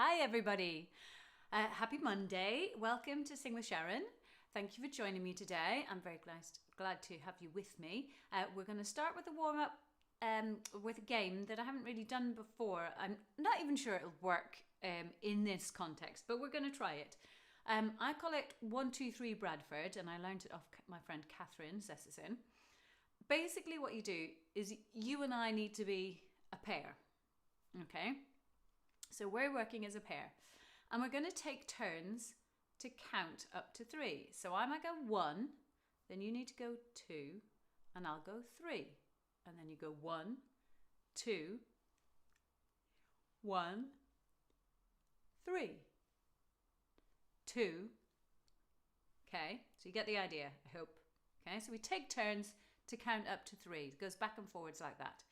Hi everybody. Happy Monday. Welcome to Sing with Sharon. Thank you for joining me today. I'm very glad to have you with me. We're going to start with a warm-up with a game that I haven't really done before. I'm not even sure it'll work in this context, but we're going to try it. I call it 1, 2, 3 Bradford, and I learned it off my friend Catherine Sessison. Basically what you do is you and I need to be a pair. Okay? So we're working as a pair, and we're going to take turns to count up to 3. So I might go 1, then you need to go 2, and I'll go 3. And then you go 1, 2, 1, 3, 2. Okay, so you get the idea, I hope. Okay, so we take turns to count up to 3. It goes back and forwards like that.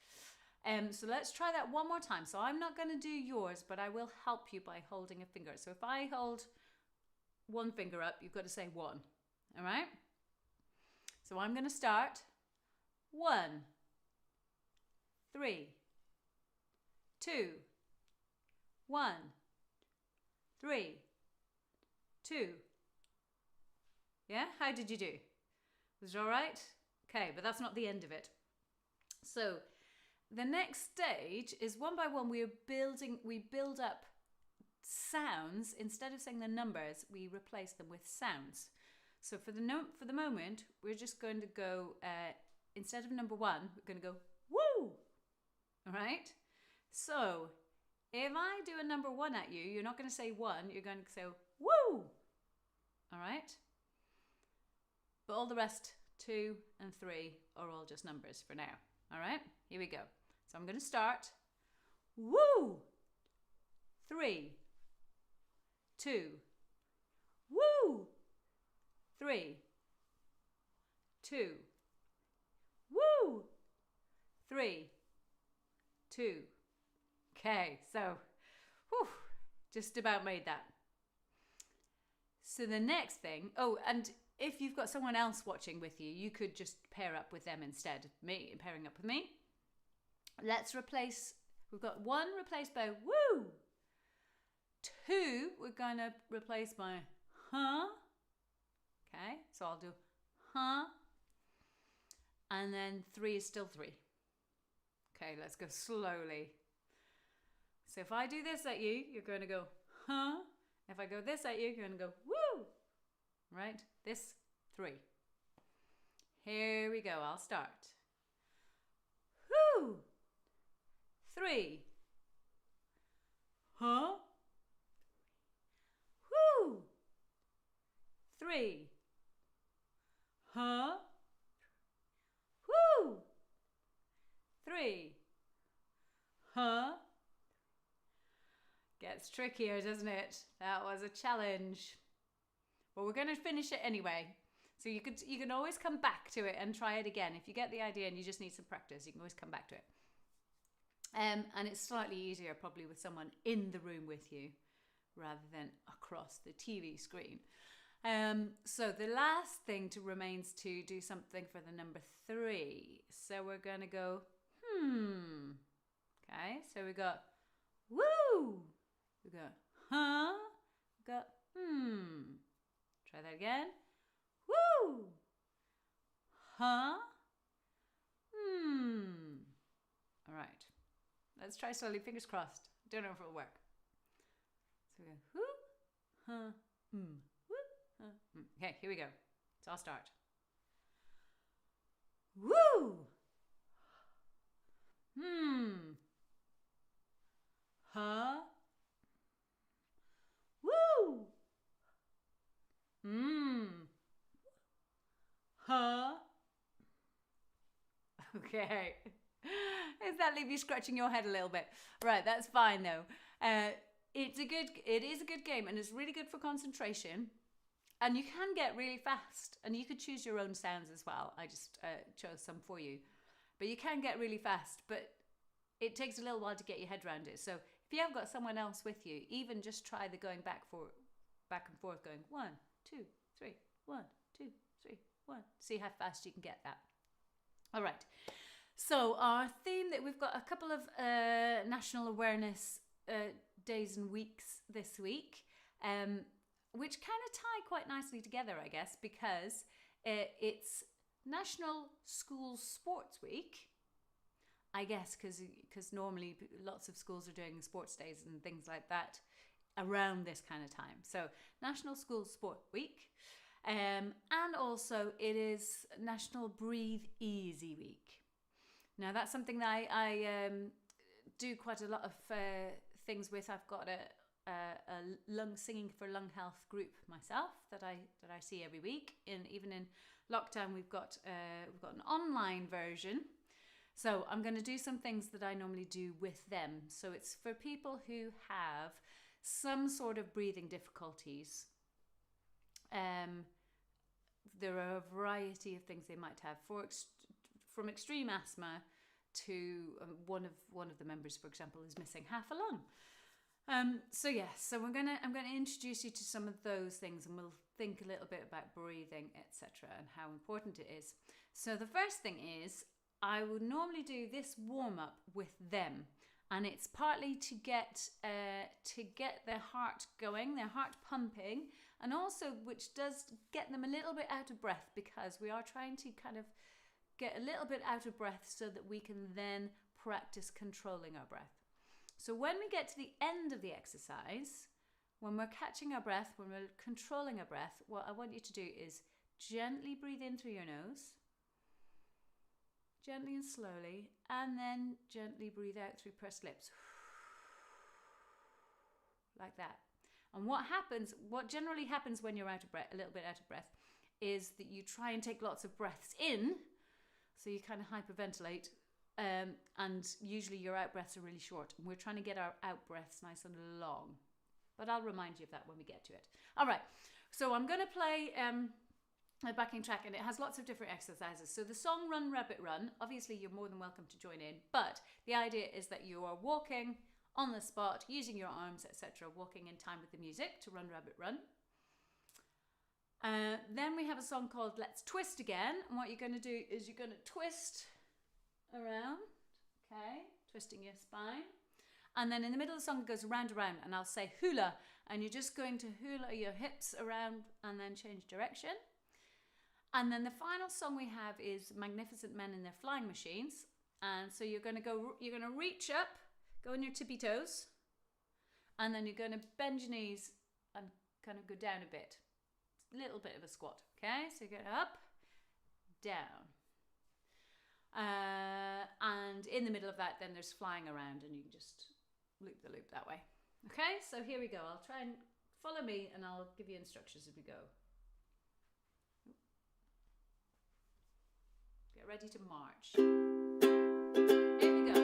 So let's try that one more time. So I'm not going to do yours, but I will help you by holding a finger. So if I hold one finger up, you've got to say 1. All right? So I'm going to start. 1, 3, 2, 1, 3, 2. Yeah? How did you do? Was it all right? Okay, but that's not the end of it. So the next stage is one by one we build up sounds. Instead of saying the numbers, we replace them with sounds. So for the moment, we're just going to go, instead of number 1, we're going to go woo. All right? So if I do a number 1 at you, you're not going to say 1, you're going to say woo. All right? But all the rest, 2 and 3, are all just numbers for now. All right, here we go. So I'm going to start. Woo! 3, 2, woo! 3, 2, woo! 3, 2. Okay, so, just about made that. So the next thing, and if you've got someone else watching with you, you could just pair up with them instead of me, pairing up with me. Let's replace, we've got 1 replaced by woo. 2, we're going to replace by huh. Okay, so I'll do huh. And then 3 is still 3. Okay, let's go slowly. So if I do this at you, you're going to go huh. If I go this at you, you're going to go woo. Right? This, 3. Here we go. I'll start. Whoo! 3. Huh? Whoo! 3. Huh? Whoo! 3. Huh? Gets trickier, doesn't it? That was a challenge. But we're going to finish it anyway. So you can always come back to it and try it again. If you get the idea and you just need some practice, you can always come back to it. And it's slightly easier probably with someone in the room with you rather than across the TV screen. So the last thing remains to do something for the number 3. So we're going to go, Okay, so we got woo. We got huh. We got Try that again. Woo! Huh? All right. Let's try slowly. Fingers crossed. Don't know if it'll work. So we go whoo, huh, woo, huh, Okay, here we go. So I'll start. Woo! Huh? Woo! Huh? Okay. Does that leave you scratching your head a little bit? Right, that's fine though. It is a good game, and it's really good for concentration. And you can get really fast, and you could choose your own sounds as well. I just chose some for you. But you can get really fast, but it takes a little while to get your head around it. So if you have got someone else with you, even just try the going back and forth, going 1, 2, 3, 1, 2, 3, 1. See how fast you can get that. All right. So our theme that we've got a couple of national awareness days and weeks this week, which kind of tie quite nicely together, I guess, because it's National School Sports Week. I guess because normally lots of schools are doing sports days and things like that around this kind of time. So National School Sport Week. And also it is National Breathe Easy Week. Now that's something that I do quite a lot of things with. I've got a lung singing for lung health group myself that I see every week. Even in lockdown, we've got an online version. So I'm going to do some things that I normally do with them. So it's for people who have some sort of breathing difficulties. There are a variety of things they might have, from extreme asthma to one of the members, for example, is missing half a lung. So I'm going to introduce you to some of those things, and we'll think a little bit about breathing, etc., and how important it is. So the first thing is, I would normally do this warm up with them, and it's partly to get their heart going, their heart pumping, and also which does get them a little bit out of breath, because we are trying to kind of get a little bit out of breath so that we can then practice controlling our breath. So when we get to the end of the exercise, when we're catching our breath, when we're controlling our breath, what I want you to do is gently breathe in through your nose, gently and slowly, and then gently breathe out through pursed lips, like that. And what generally happens when you're out of breath, a little bit out of breath, is that you try and take lots of breaths in, so you kind of hyperventilate, and usually your out breaths are really short, and we're trying to get our out breaths nice and long. But I'll remind you of that when we get to it. All right, so I'm going to play a backing track, and it has lots of different exercises. So the song Run Rabbit Run, obviously you're more than welcome to join in, but the idea is that you are walking on the spot, using your arms, etc., walking in time with the music to Run Rabbit Run. Then we have a song called Let's Twist Again, and what you're going to do is you're going to twist around, okay, twisting your spine, and then in the middle of the song it goes round and round, and I'll say hula, and you're just going to hula your hips around and then change direction. And then the final song we have is Magnificent Men in Their Flying Machines, and so you're going to reach up, go on your tippy toes, and then you're going to bend your knees and kind of go down a bit. A little bit of a squat, okay? So you go up, down. And in the middle of that, then there's flying around, and you can just loop the loop that way. Okay, so here we go. I'll try and follow me, and I'll give you instructions as we go. Get ready to march. Here we go.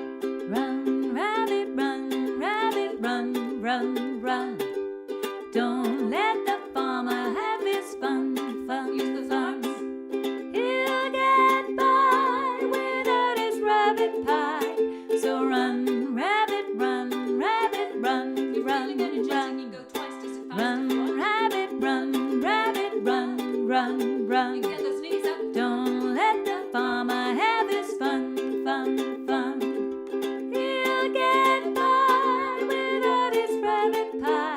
Run, rabbit, run, rabbit, run, run, run. Don't let the farmer have his fun, fun. Use those arms. He'll get by without his rabbit pie. So run, rabbit, run, rabbit, run, you run, run, run. You go twice just as fast. Run, rabbit, run, rabbit, run, run, run. You get those knees up. Don't let the farmer have his fun, fun, fun. He'll get by without his rabbit pie.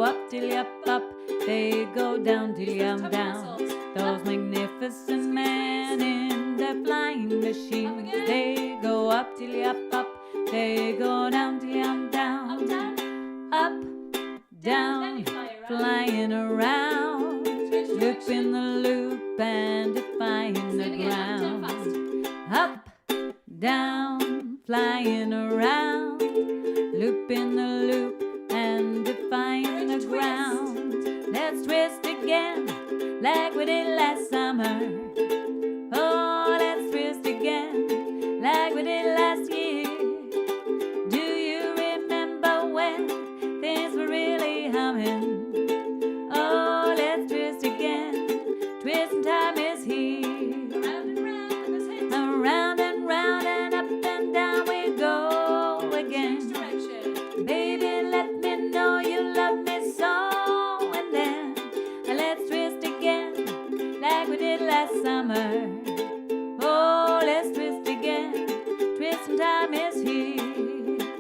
up, dilly up, up. They go down, dilly down. Those magnificent men in their flying machines. They go up, dilly up, up. They go down, dilly down. Up, down, flying around. Looping the loop and defying the ground. Up, down, flying around. Looping the loop and defying the ground. Let's twist again like we did last summer. Oh, let's twist again like we did last year. Do you remember when things were really humming? Oh, let's twist again. Twisting time is here. Around and round and up and down we go again. Baby, let me know you love me so. And then let's twist again like we did last summer. Oh, let's twist again. Twisting time is here.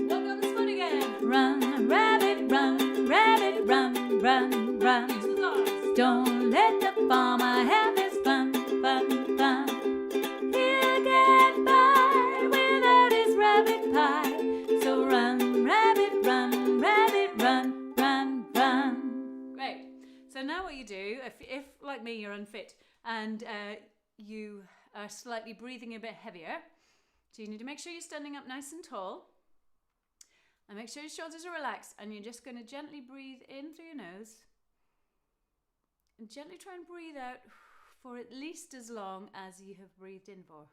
Walk on this foot again. Run, rabbit, run, rabbit, run, run, run. Don't let the farmer have his fun, fun, fun. He'll get by without his rabbit pie. So run, rabbit, run, rabbit, run, run, run. Great. So now what you do, if like me, you're unfit and you are slightly breathing a bit heavier, so you need to make sure you're standing up nice and tall. And make sure your shoulders are relaxed, and you're just going to gently breathe in through your nose. And gently try and breathe out for at least as long as you have breathed in for.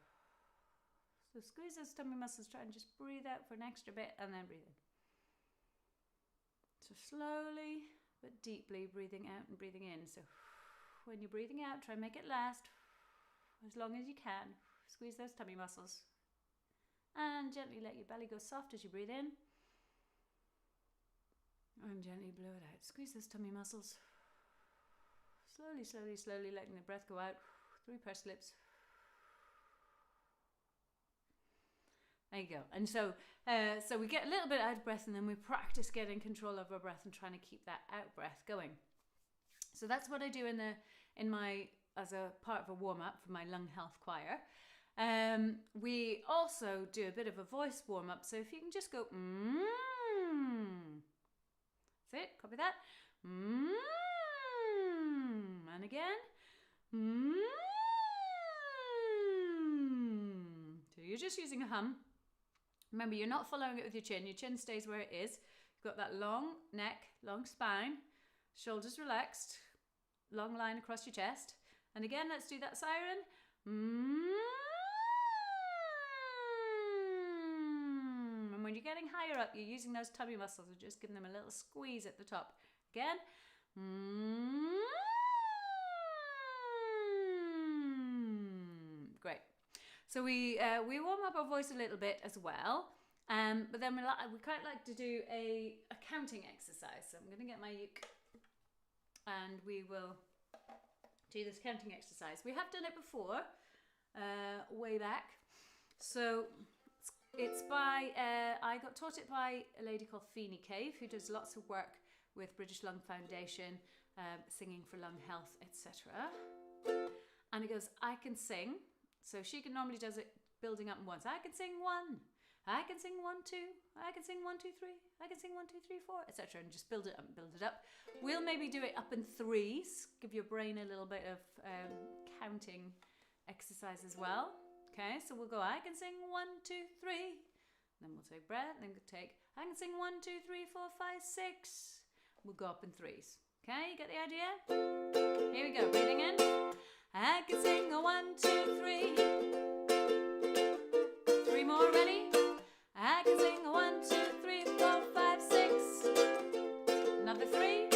So squeeze those tummy muscles, try and just breathe out for an extra bit and then breathe in. So slowly but deeply breathing out and breathing in. So when you're breathing out, try and make it last as long as you can. Squeeze those tummy muscles. And gently let your belly go soft as you breathe in. And gently blow it out. Squeeze those tummy muscles. Slowly, slowly, slowly letting the breath go out through pursed lips. There you go. And so we get a little bit out of breath, and then we practice getting control of our breath and trying to keep that out breath going. So that's what I do as a part of a warm up for my lung health choir. We also do a bit of a voice warm up. So if you can just go, that's it. Copy that. And again. So you're just using a hum. Remember, you're not following it with your chin. Your chin stays where it is. You've got that long neck, long spine, shoulders relaxed, long line across your chest. And again, let's do that siren. And when you're getting higher up, you're using those tummy muscles and just giving them a little squeeze at the top. Again. Great. So we warm up our voice a little bit as well, but then we quite like to do a counting exercise. So I'm going to get my uke, and we will do this counting exercise. We have done it before, way back. So it's by I got taught it by a lady called Phoene Cave, who does lots of work with British Lung Foundation, singing for lung health, etc. And it goes, I can sing. So she normally does it building up in ones. I can sing 1. I can sing 1, 2. I can sing 1, 2, 3. I can sing 1, 2, 3, 4, etc. And just build it up and build it up. We'll maybe do it up in 3s. Give your brain a little bit of counting exercise as well. Okay, so we'll go, I can sing 1, 2, 3. Then we'll take breath. Then we'll take, I can sing 1, 2, 3, 4, 5, 6. We'll go up in 3s. Okay, you get the idea? Here we go, breathing in. I can sing a 1, 2, 3. 3 more, ready? I can sing a 1, 2, 3, 4, 5, 6. Another 3.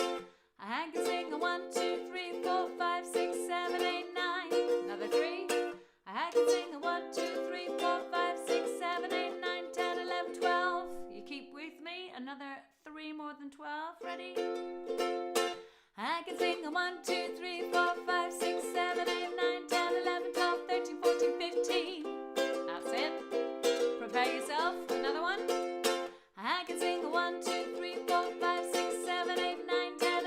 I can sing a 1, 2, 3, 4, 5, 6, 7, 8, 9. Another 3. I can sing a 1, 2, 3, 4, 5, 6, 7, 8, 9, 10, 11, 12. You keep with me? Another 3 more than 12. Ready? I can sing a 1, 2, 3, 4, 5, 6, 7, 8, 9, 10, 11, 12, 13, 14, 15. That's it. Prepare yourself. Another one. I can sing a 1, 2, 3, 4, 5, 6, 7, 8, 9, 10,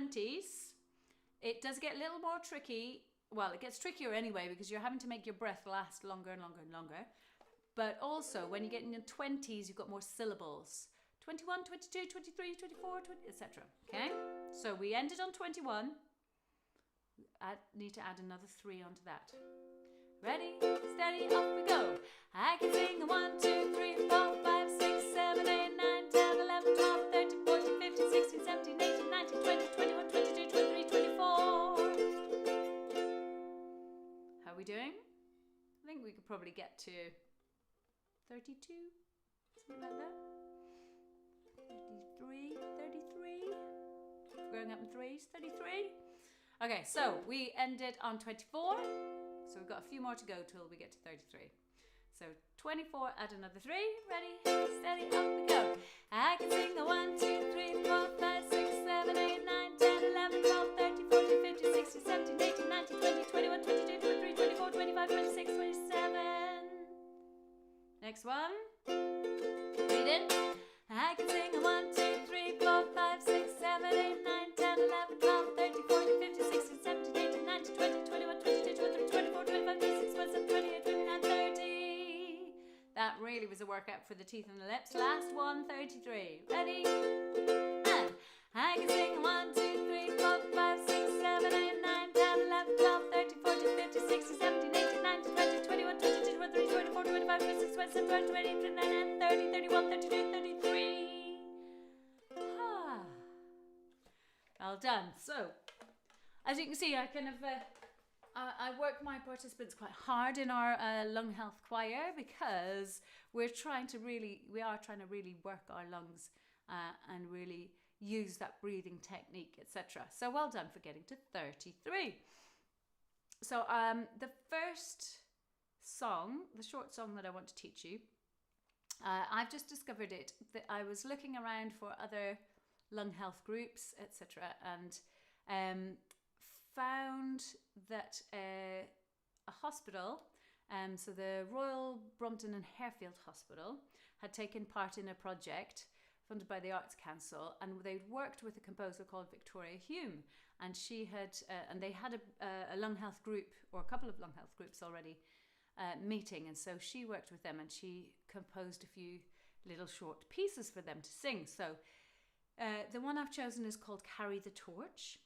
20s, it does get a little more tricky. Well, it gets trickier anyway because you're having to make your breath last longer and longer and longer. But also, when you get in your 20s, you've got more syllables. 21, 22, 23, 24, 20, etc. Okay? So we ended on 21. I need to add another 3 onto that. Ready, steady, off we go. I can sing a 1, 2, 3, 4, 5, 6, 7, 8, 9, 10, 11, 12, 13, 14, 15, 16, 17, 18, 19, 20, 21, 22, 23, 24. How are we doing? I think we could probably get to 32, something like that. 33. Going up in 3s, 33. Okay, so we ended on 24. So we've got a few more to go till we get to 33. So 24, add another 3. Ready, steady, up we go. I can sing a 1, 2, 3, 4, 5, 6, 7, 8, 9, 10, 11, 12, 13, 14, 15, 16, 17, 18, 19, 20, 21, 22, 23, 24, 25, 26, 27. Next one. Read it. I can sing a 1, 2, 3, 4, 5, 6, 7, 8, 9, 10, 11, 12, 13, 14, 15, 16, 17, 18, 19, 20, 21, 22, 23, 24, 25, 26, 27, 28, 29, 30. That really was a workout for the teeth and the lips. Last one, 33. Ready? And I can sing 1, 2, 3, 4, 5, 6, 7, 8, 9, 10, 11, 12, 13, 14, 15, 16, 17, 18, 19, 20, 21, 22, 23, 24, 25, 26, 27, 28, 29, 30, 31, 32, 33. Well done. So, as you can see, I kind of I work my participants quite hard in our lung health choir because we are trying to really work our lungs and really use that breathing technique, etc. So well done for getting to 33. So the first song, the short song that I want to teach you, I've just discovered it. That I was looking around for other lung health groups, etc., and found that a hospital, so the Royal Brompton and Harefield Hospital, had taken part in a project funded by the Arts Council, and they'd worked with a composer called Victoria Hume, and she had, and they had a lung health group, or a couple of lung health groups already meeting, and so she worked with them, and she composed a few little short pieces for them to sing. So the one I've chosen is called Carry the Torch,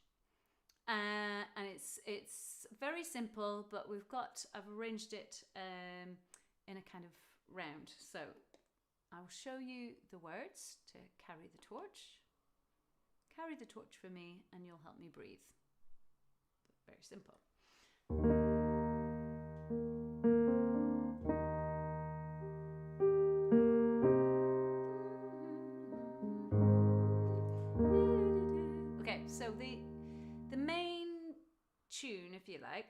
and it's very simple, but I've arranged it in a kind of round. So I'll show you the words to Carry the Torch. Carry the torch for me and you'll help me breathe. Very simple. So the main tune, if you like,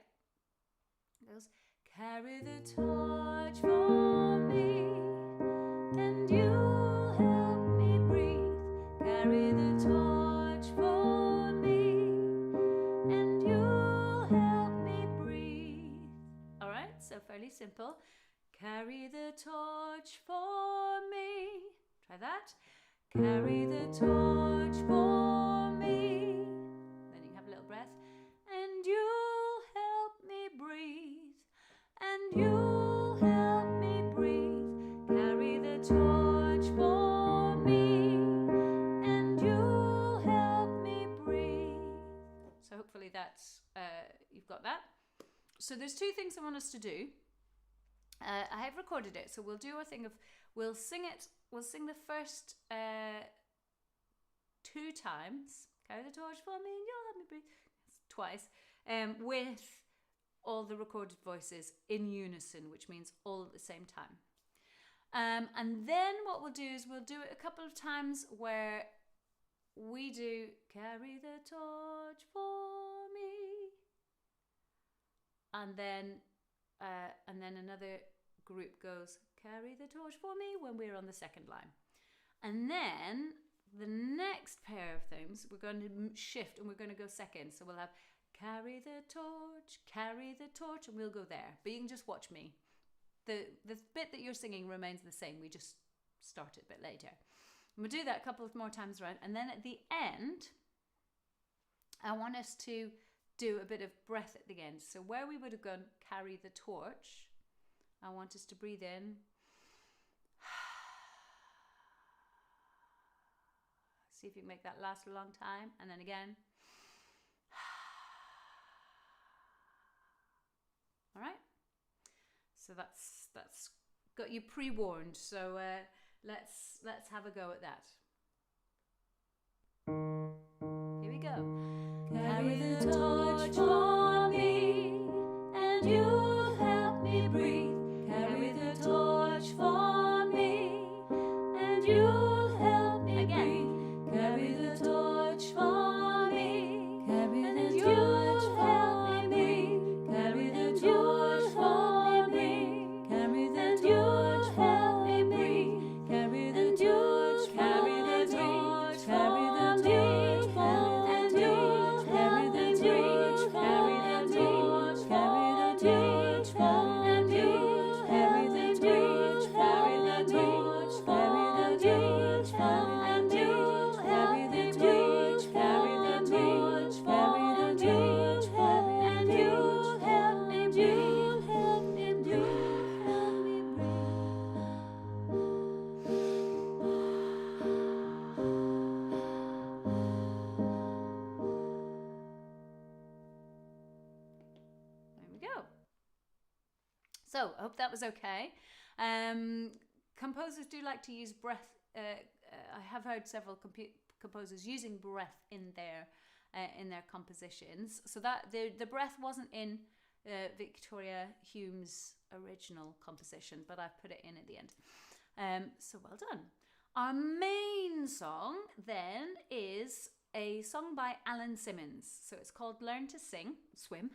goes, carry the torch for me, and you'll help me breathe. Carry the torch for me, and you'll help me breathe. All right, so fairly simple. Carry the torch for me. Try that. Carry the torch for me. Then you have a little breath. And you'll help me breathe. And you'll help me breathe. Carry the torch for me. And you'll help me breathe. So hopefully that's you've got that. So there's two things I want us to do. I have recorded it, so we'll do a thing of we'll sing the first 2 times. Carry the torch for me and you'll help me breathe. Twice. With all the recorded voices in unison, which means all at the same time. And then what we'll do is we'll do it a couple of times where we do carry the torch for me. And then another group goes, carry the torch for me, when we're on the second line. And then the next pair of things, we're going to shift and we're going to go second. So we'll have carry the torch, and we'll go there. But you can just watch me. The bit that you're singing remains the same. We just start it a bit later. And we'll do that a couple of more times around. And then at the end, I want us to do a bit of breath at the end. So where we would have gone, carry the torch, I want us to breathe in. See if you can make that last a long time. And then again. All right. So that's got you pre-warned. So let's have a go at that. Here we go. Carry the torch for me, and you help me breathe. Carry the torch for me, and you help me breathe. Carry the torch for me, and you help me breathe. Carry the torch for me, and you help me breathe. Carry the torch, carry the torch, carry the torch for me. So I hope that was okay. Composers do like to use breath. I have heard several composers using breath in their compositions. So that the breath wasn't in Victoria Hume's original composition, but I've put it in at the end. So well done. Our main song then is a song by Alan Simmons. So it's called Learn to Sing, Learn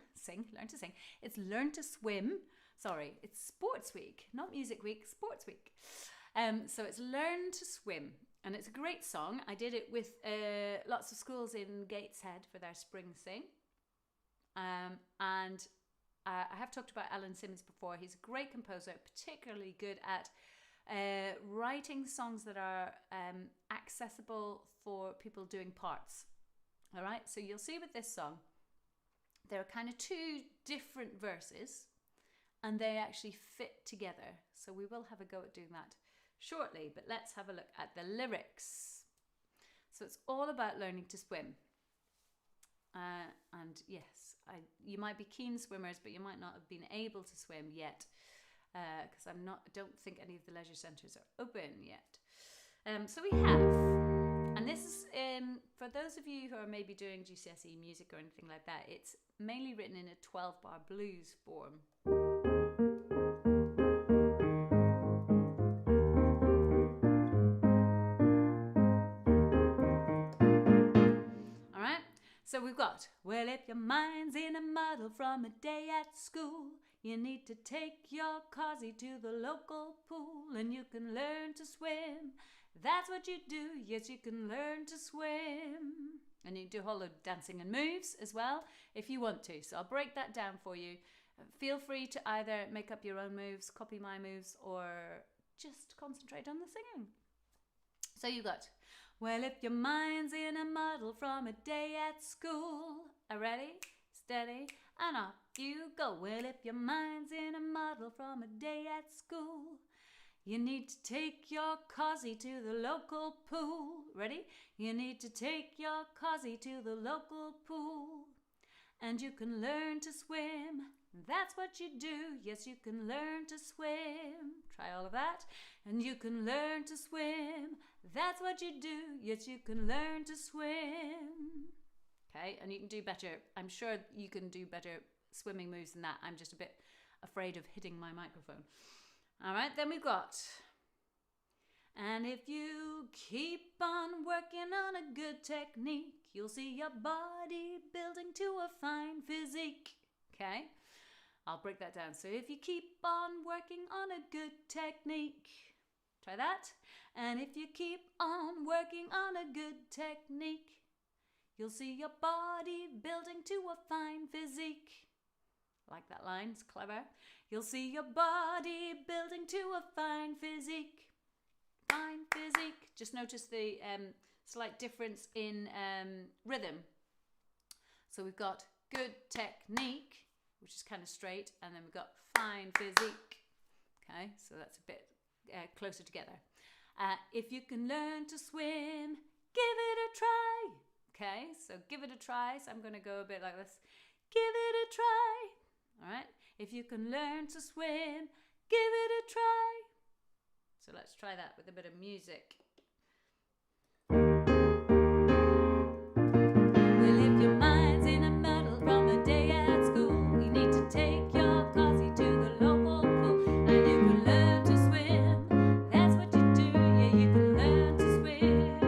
to Sing. It's Learn to Swim. Sorry, it's Sports Week, not Music Week, Sports Week. So it's Learn to Swim, and it's a great song. I did it with lots of schools in Gateshead for their spring sing. And I have talked about Alan Simmons before. He's a great composer, particularly good at writing songs that are accessible for people doing parts. All right, so you'll see with this song, there are kind of two different verses, and they actually fit together. So we will have a go at doing that shortly, but let's have a look at the lyrics. So it's all about learning to swim. And yes, you might be keen swimmers, but you might not have been able to swim yet, because don't think any of the leisure centres are open yet. So we have, and this is for those of you who are maybe doing GCSE music or anything like that, it's mainly written in a 12-bar blues form. So we've got, well, if your mind's in a muddle from a day at school, you need to take your carsy to the local pool, and you can learn to swim. That's what you do, yes, you can learn to swim. And you can do a whole load of dancing and moves as well, if you want to. So I'll break that down for you. Feel free to either make up your own moves, copy my moves, or just concentrate on the singing. So you got, well, if your mind's in a muddle from a day at school, ready, steady, and off you go. Well, if your mind's in a muddle from a day at school, you need to take your carsy to the local pool. Ready? You need to take your carsy to the local pool, and you can learn to swim. That's what you do. Yes, you can learn to swim. Try all of that. And you can learn to swim. That's what you do. Yes, you can learn to swim. Okay, and you can do better. I'm sure you can do better swimming moves than that. I'm just a bit afraid of hitting my microphone. All right, then we've got, and if you keep on working on a good technique, you'll see your body building to a fine physique. Okay, I'll break that down. So if you keep on working on a good technique, try that. And if you keep on working on a good technique, you'll see your body building to a fine physique. Like that line, it's clever. You'll see your body building to a fine physique. Fine physique. Just notice the slight difference in rhythm. So we've got good technique, which is kind of straight, and then we've got fine physique. Okay, so that's a bit closer together. If you can learn to swim, give it a try. Okay, so give it a try. So I'm going to go a bit like this. Give it a try. All right. If you can learn to swim, give it a try. So let's try that with a bit of music. Well, if your mind's in a muddle from a day at school, you need to take your cozy to the local pool, and you can learn to swim. That's what you do. Yeah, you can learn to swim.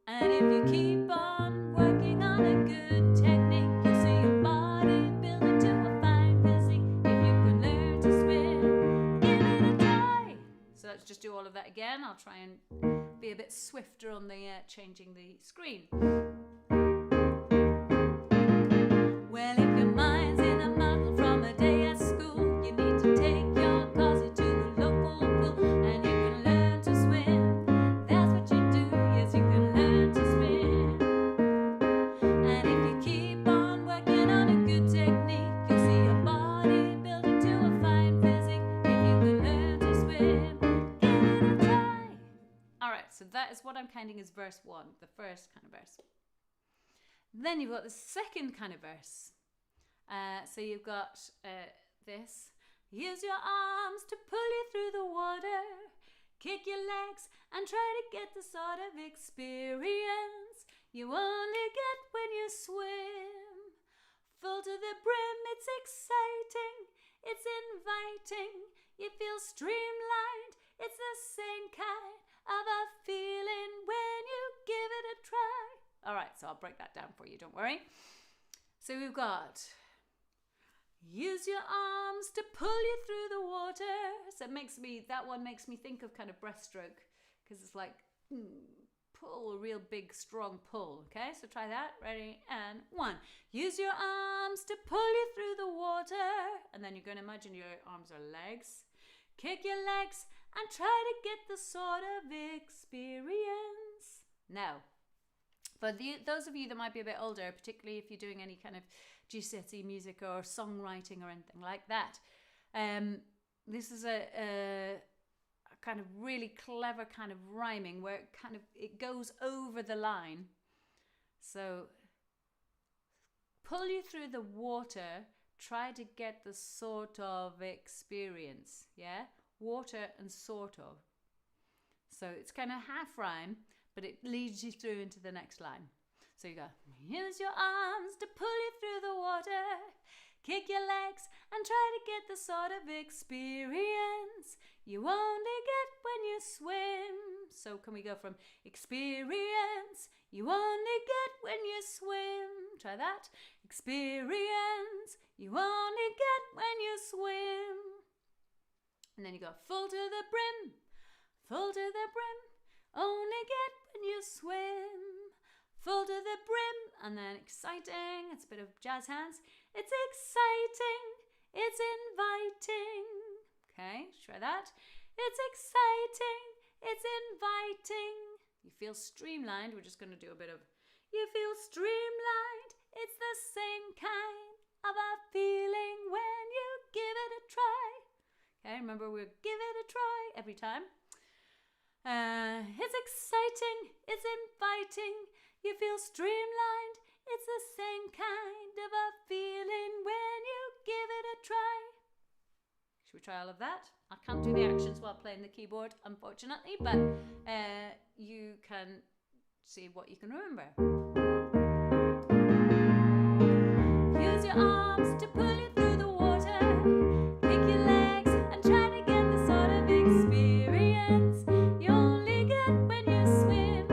And if you keep on working on a good technique, you'll see your body build into a fine physique. If you can learn to swim, give it a try. So let's just do all of that again. I'll try and be a bit swifter on the changing the screen. Well, if your mind's in a muddle from a day at school, you need to take your cozy to the local pool, and you can learn to swim. That's what you do. Yes, you can learn to swim. And if you keep on working on a good technique, you'll see your body build into a fine physique. If you can learn to swim, give it a try. All right, so that is what I'm counting as verse 1, the first kind of verse. Then you've got the second kind of verse. So you've got this. Use your arms to pull you through the water. Kick your legs and try to get the sort of experience you only get when you swim. Full to the brim, it's exciting, it's inviting. You feel streamlined, it's the same kind of a feeling when you give it a try. All right, so I'll break that down for you, don't worry. So we've got use your arms to pull you through the water. So that one makes me think of kind of breaststroke, because it's like pull, a real big strong pull. Okay, so try that. Ready? And 1. Use your arms to pull you through the water, and then you're going to imagine your arms are legs. Kick your legs and try to get the sort of experience. Now, for those of you that might be a bit older, particularly if you're doing any kind of GCSE music or songwriting or anything like that, this is a kind of really clever kind of rhyming where it goes over the line. So, pull you through the water, try to get the sort of experience. Yeah, water and sort of. So it's kind of half rhyme, but it leads you through into the next line. So you go, use your arms to pull you through the water, kick your legs and try to get the sort of experience you only get when you swim. So can we go from experience you only get when you swim? Try that. Experience you only get when you swim. And then you go full to the brim, full to the brim, only get when you swim. Full to the brim, and then exciting. It's a bit of jazz hands. It's exciting, it's inviting. Okay, try that. It's exciting, it's inviting. You feel streamlined. We're just going to do a bit of, you feel streamlined. It's the same kind of a feeling when you give it a try. Okay, remember we'll give it a try every time. It's exciting, it's inviting. You feel streamlined, it's the same kind of a feeling when you give it a try. Should we try all of that? I can't do the actions while playing the keyboard, unfortunately, but you can see what you can remember. Use your arms to pull you through the water, kick your legs and try to get the sort of experience you only get when you swim.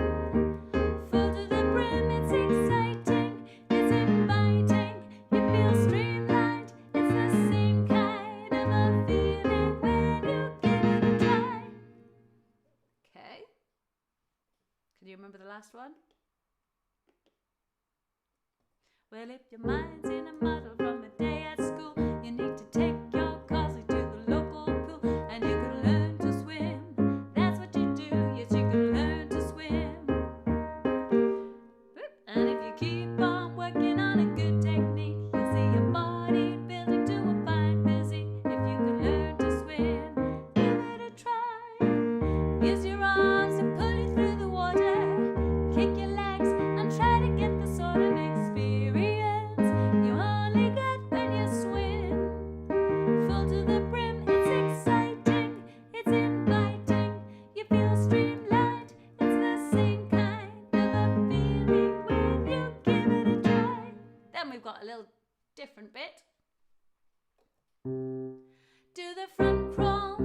Full to the brim, it's exciting, it's inviting. You feel streamlined, it's the same kind of a feeling when you give it a try. Okay. Can you remember the last one? Well, if your mind's in a muddle from a day at school, you need to take your cozy to the local pool, and you can learn to swim. That's what you do, yes, you can learn to swim. And if you keep Do the front crawl.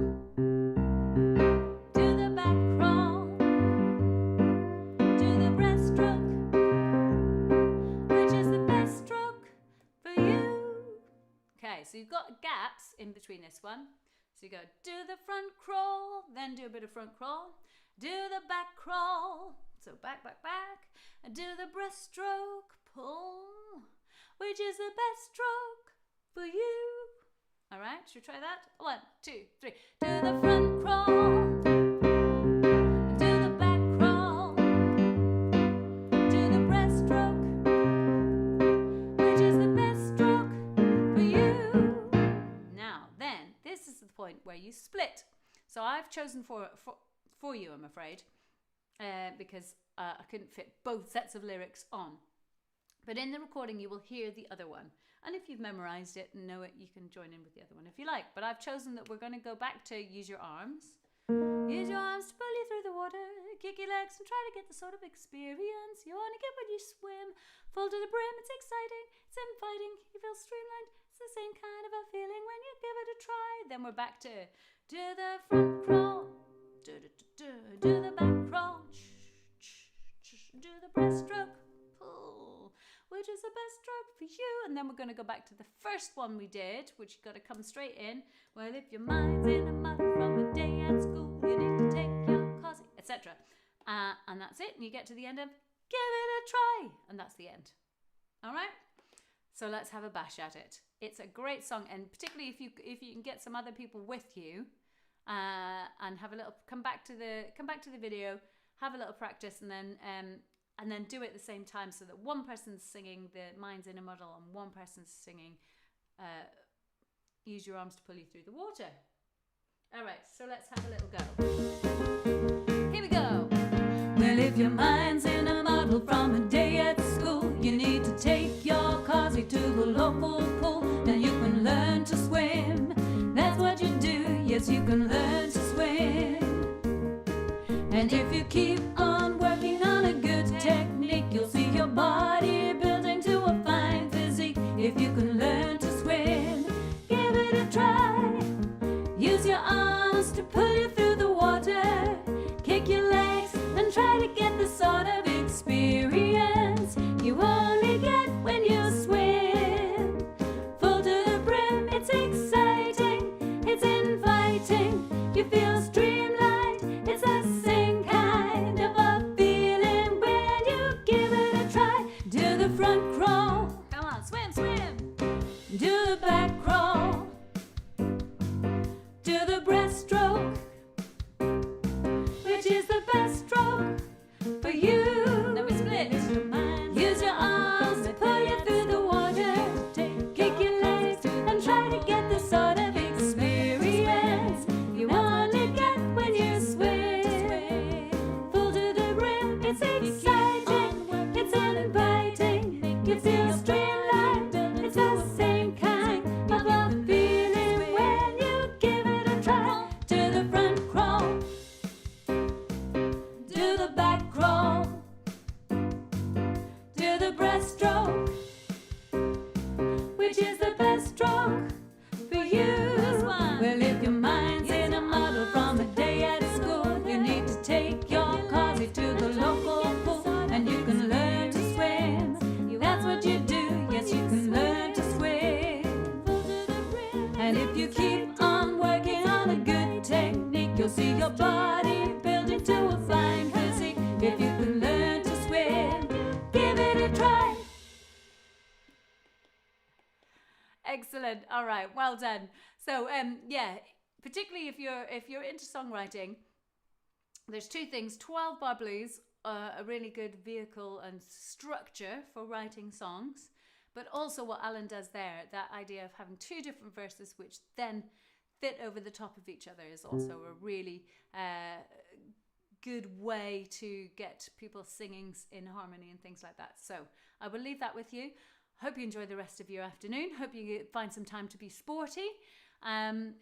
Do the back crawl. Do the breaststroke. Which is the best stroke for you? Okay, so you've got gaps in between this one. So you go do the front crawl, then do a bit of front crawl. Do the back crawl. So back, back, back. And do the breaststroke. Pull. Which is the best stroke for you? All right, should we try that? 1, 2, 3. Do the front crawl. Do the back crawl. Do the breaststroke. Which is the best stroke for you? Now, then, this is the point where you split. So I've chosen for you, I'm afraid, because I couldn't fit both sets of lyrics on. But in the recording, you will hear the other one. And if you've memorized it and know it, you can join in with the other one if you like. But I've chosen that we're going to go back to use your arms. Use your arms to pull you through the water. Kick your legs and try to get the sort of experience you want to get when you swim. Full to the brim, it's exciting, it's inviting. You feel streamlined, it's the same kind of a feeling when you give it a try. Then we're back to do the front crawl. Do the back crawl. Do the breaststroke. Pull. Which is the best stroke for you? And then we're going to go back to the first one we did, which you got to come straight in. Well, if your mind's in a muddle from a day at school, you need to take your coffee, etc. And that's it. And you get to the end of give it a try, and that's the end. All right. So let's have a bash at it. It's a great song, and particularly if you can get some other people with you, and have a little come back to the video, have a little practice, and then do it at the same time so that one person's singing the mind's in a muddle and one person's singing use your arms to pull you through the water. All right, so let's have a little go. Here we go. Well, if your mind's in a muddle from a day at school, you need to take your cozy to the local pool. Then you can learn to swim. That's what you do. Yes, you can learn to swim. And if you keep on working on a good technique, you'll see your body building to a fine physique. If you can learn to swim, give it a try. Use your arms to pull you through the water. Kick your legs and try to get the sort of experience you only get when you swim. Full to the brim, it's exciting, it's inviting. You feel streamlined, it's a same kind of a feeling when you give it a try. Do the front crawl. Come on, swim, swim. Do the back crawl. Do the breaststroke. Which is the best stroke for you? Now we split. Use your arms to pull you through the water. Kick your legs and try to get the sort of experience you only get when you swim. Full to the brim, it's exciting, it's inviting. You feel streamlined, it's the same kind of a feeling when you give it a try. Do the front crawl. Do the back crawl. Do the breaststroke. Which is the best stroke for you? Well, if your mind's in a muddle from a day at school, you need to take your coffee to the local pool, and you can learn to swim. That's what you do. Yes, you can learn to swim. And if you keep on working on a good technique, you'll see your body building to a fine physique. If you can learn to swim, give it a try. Excellent. All right, well done. So yeah, particularly if you're into songwriting, there's two things. 12 bar blues are a really good vehicle and structure for writing songs, but also what Alan does there, that idea of having two different verses which then fit over the top of each other, is also a really good way to get people singing in harmony and things like that. So I will leave that with you. Hope you enjoy the rest of your afternoon. Hope you find some time to be sporty and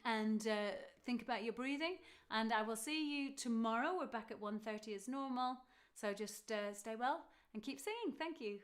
think about your breathing. And I will see you tomorrow. We're back at 1:30 as normal. So just stay well and keep singing. Thank you.